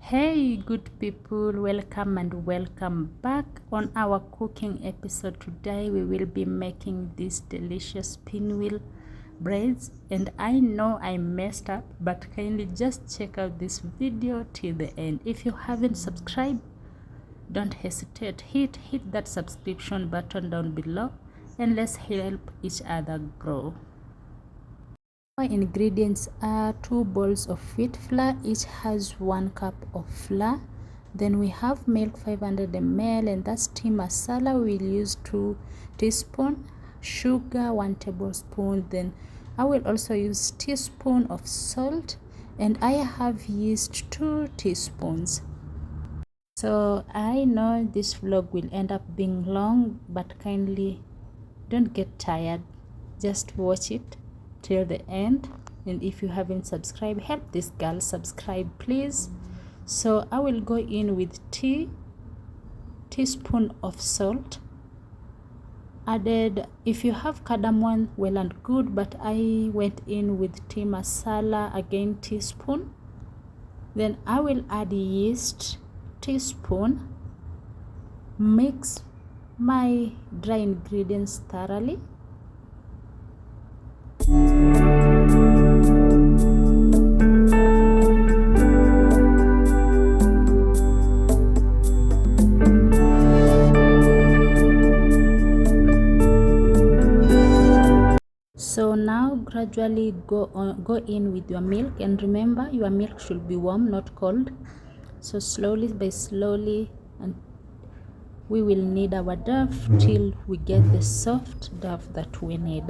Hey good people, welcome and welcome back on our cooking episode. Today we will be making these delicious pinwheel breads, and I know I messed up, but kindly just check out this video till the end. If you haven't subscribed, don't hesitate, hit that subscription button down below and let's help each other grow. Our ingredients are 2 bowls of wheat flour, each has 1 cup of flour. Then we have milk 500 ml, and that's tea masala. We'll use 2 teaspoons, sugar 1 tablespoon. Then I will also use teaspoon of salt, and I have yeast 2 teaspoons. So I know this vlog will end up being long, but kindly don't get tired, just watch it till the end. And if you haven't subscribed, help this girl subscribe please. So I will go in with teaspoon of salt added. If you have cardamom, well and good, but I went in with tea masala, again teaspoon. Then I will add yeast teaspoon. Mix my dry ingredients thoroughly. So now gradually go in with your milk, and remember your milk should be warm, not cold. So slowly by slowly, and we will knead our dough till we get the soft dough that we need.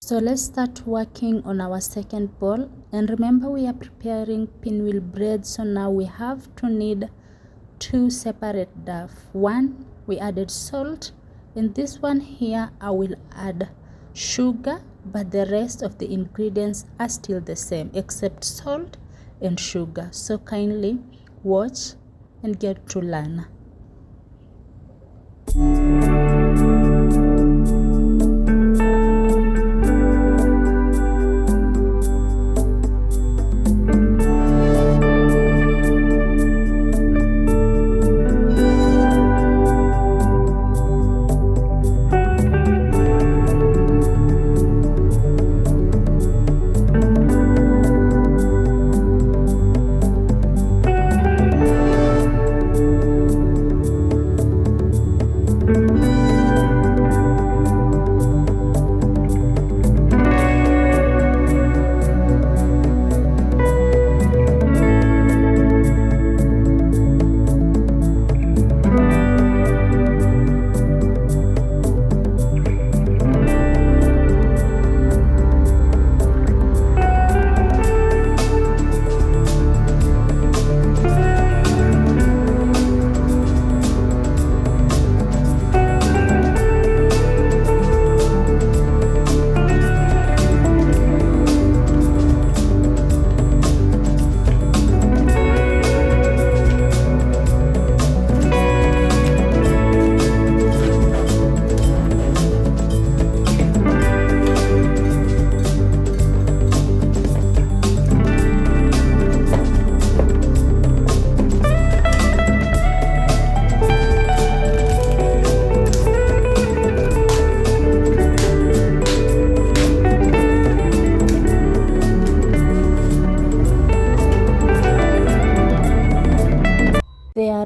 So let's start working on our second bowl, and remember we are preparing pinwheel bread. So now we have to knead 2 separate dough. One we added salt, and this one here I will add sugar, but the rest of the ingredients are still the same except salt and sugar. So kindly watch and get to learn.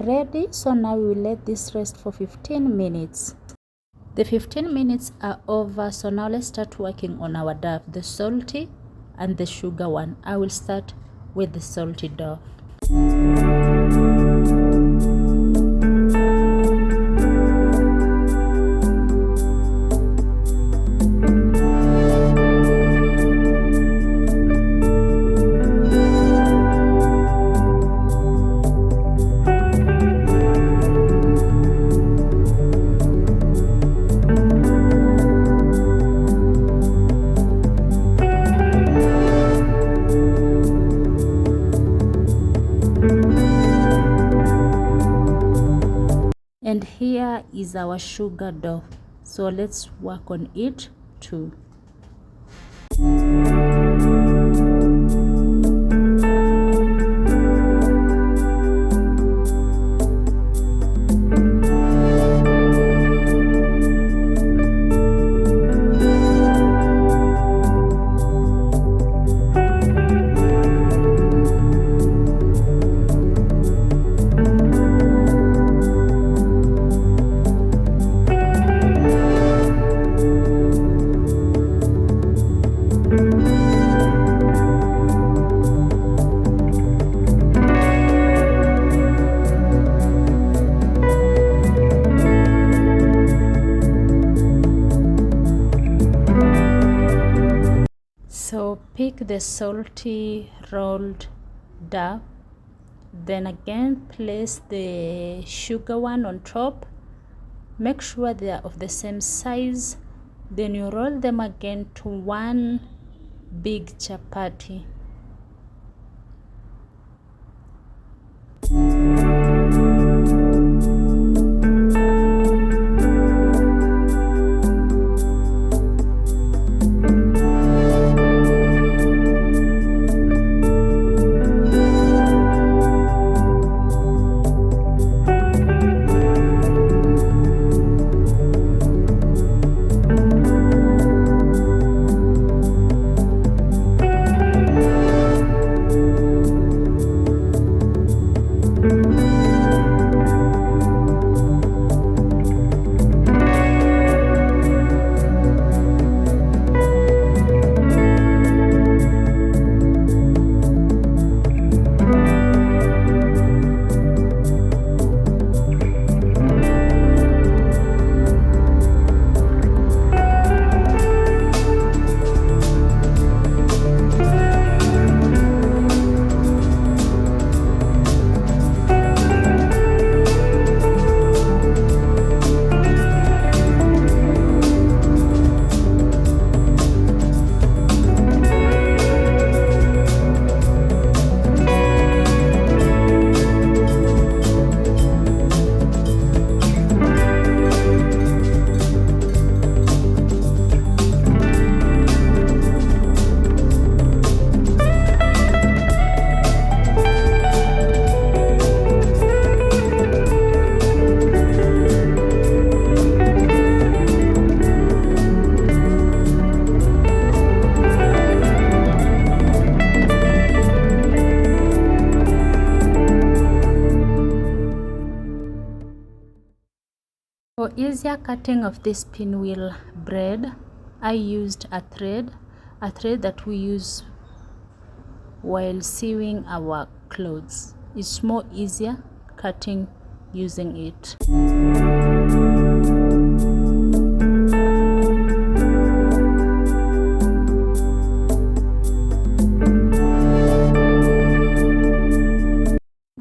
ready. So now we will let this rest for 15 minutes. The 15 minutes are over, so now let's start working on our dough, the salty and the sugar one. I will start with the salty dough. And here is our sugar dough, so let's work on it too. So pick the salty rolled dough, then again place the sugar one on top. Make sure they are of the same size, then you roll them again to one big chapati. For easier cutting of this pinwheel bread, I used a thread that we use while sewing our clothes. It's more easier cutting using it.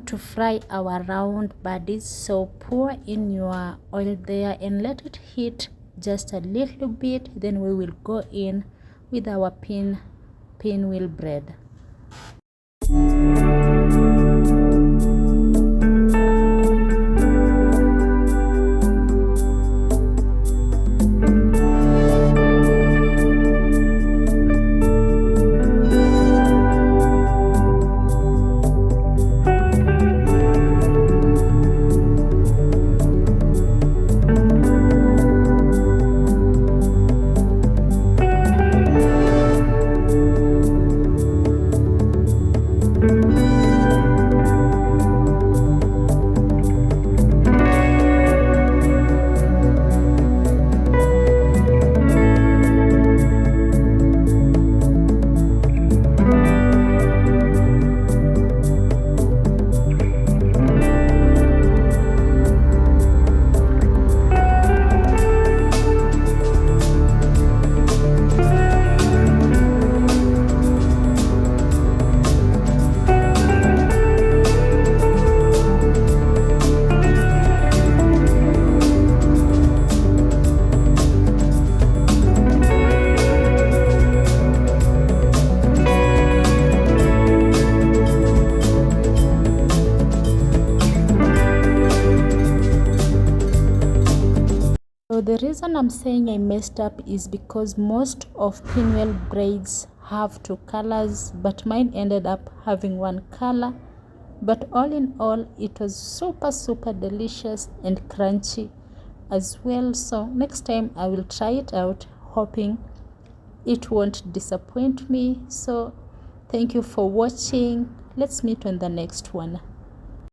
To fry our round bodies, so pour in your oil there and let it heat just a little bit, then we will go in with our pinwheel bread. reason I'm saying I messed up is because most of pinwheel braids have two colors, but mine ended up having one color. But all in all, it was super delicious and crunchy as well. So next time I will try it out, hoping it won't disappoint me. So thank you for watching. Let's meet on the next one.